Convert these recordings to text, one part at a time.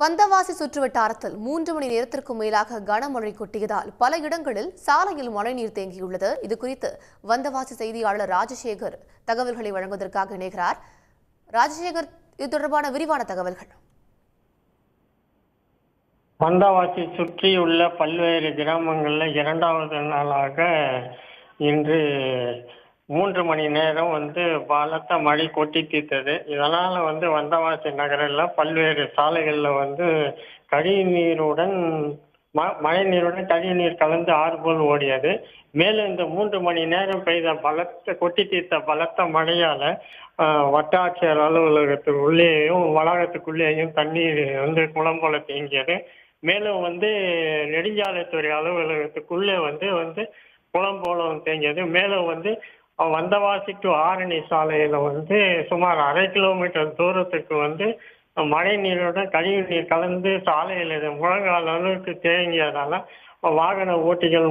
வந்தவாசி சுற்றுவட்டாரத்தில் 3 மணி நேரத்திற்கும் மேலாக கனமழை கொட்டியதால் பல இடங்களில் சாலையில் மழைநீர் தேங்கியுள்ளது. இதுகுறித்து வந்தவாசி செய்தியாளர் ராஜசேகர் தகவல்களை வழங்குவதற்காக இணைகிறார். ராஜசேகர், இது தொடர்பான விரிவான தகவல்கள். வந்தவாசி சுற்றியுள்ள பல்வேறு கிராமங்களில் இரண்டாவது நாளாக இன்று 3 மணி நேரம் பலத்த மழை கொட்டி தீர்த்தது. இதனால வந்தவாசி நகரில் பல்வேறு சாலைகளில் கழிவுநீருடன் மழை நீருடன் கழிவுநீர் கலந்து ஆறு போல் ஓடியது. மேலும் இந்த 3 மணி நேரம் பெய்த கொட்டி தீர்த்த பலத்த மழையால வட்டாட்சியர் அலுவலகத்துக்கு உள்ளேயும் வளாகத்துக்குள்ளேயும் தண்ணீர் குளம் போல தேங்கியது. மேலும் நெடுஞ்சாலைத்துறை அலுவலகத்துக்குள்ளே குளம் போல தேங்கியது. மேலும் வந்தவாசி டு ஆரணி சாலையில சுமார் 1/2 கிலோமீட்டர் தூரத்துக்கு மழை நீருடன் கழிவு நீர் கலந்து சாலையில முழங்கால் அளவுக்கு தேங்கியதால வாகன ஓட்டிகள்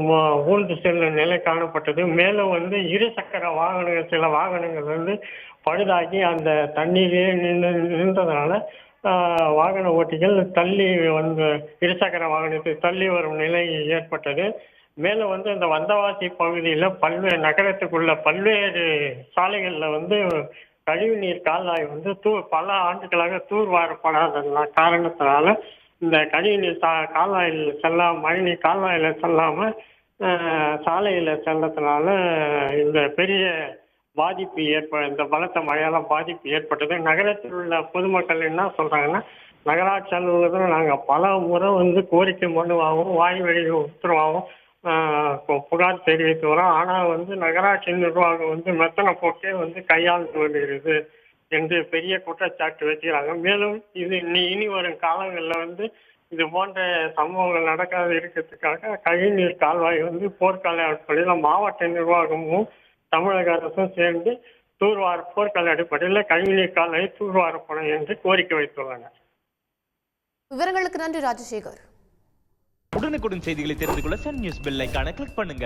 ஊர்ந்து செல்லும் நிலை காணப்பட்டது. மேலும் இருசக்கர வாகனங்கள் சில வாகனங்கள் பழுதாகி அந்த தண்ணீரே நின்றதுனால வாகன ஓட்டிகள் தள்ளி இருசக்கர வாகனத்தை தள்ளி வரும் நிலை ஏற்பட்டது. மேலும் இந்த வந்தவாசி பகுதியில் பல்வேறு நகரத்துக்குள்ள பல்வேறு சாலைகளில் கழிவுநீர் கால்வாய் பல ஆண்டுகளாக தூர்வாரப்படாத காரணத்தினால இந்த கழிவுநீர் கால்வாயில் மழைநீர் கால்வாயில் செல்லாமல் சாலையில் சென்றதுனால இந்த பெரிய பாதிப்பு இந்த பலத்த மழையால பாதிப்பு ஏற்பட்டது. நகரத்தில் உள்ள பொதுமக்கள் என்ன சொல்றாங்கன்னா, நகராட்சி அலுவலகத்தில் நாங்கள் பல முறை கோரிக்கை மனுவாகவும் வாய் வழி உத்தரவாகவும் புகார் தெரிவித்து வரோம். ஆனால் நகராட்சி நிர்வாகம் மெத்தனை போக்கே கையாண்டு வருகிறது என்று பெரிய குற்றச்சாட்டு வைக்கிறாங்க. மேலும் இது இனி வரும் காலங்களில் இது போன்ற சம்பவங்கள் நடக்காது இருக்கிறதுக்காக கழிவுநீர் கால்வாய் போர்க்கால அடிப்படையில் மாவட்ட நிர்வாகமும் தமிழக அரசும் சேர்ந்து போர்க்கால அடிப்படையில் கழிவுநீர் கால்வாய் தூர்வாரப்படும் என்று கோரிக்கை வைத்துள்ளனர். விவரங்களுக்கு நன்றி ராஜசேகர். உடனுக்குடன் செய்திகளை தெரிந்து கொள்ள சன் நியூஸ் பெல் ஐகானை கிளிக் பண்ணுங்க.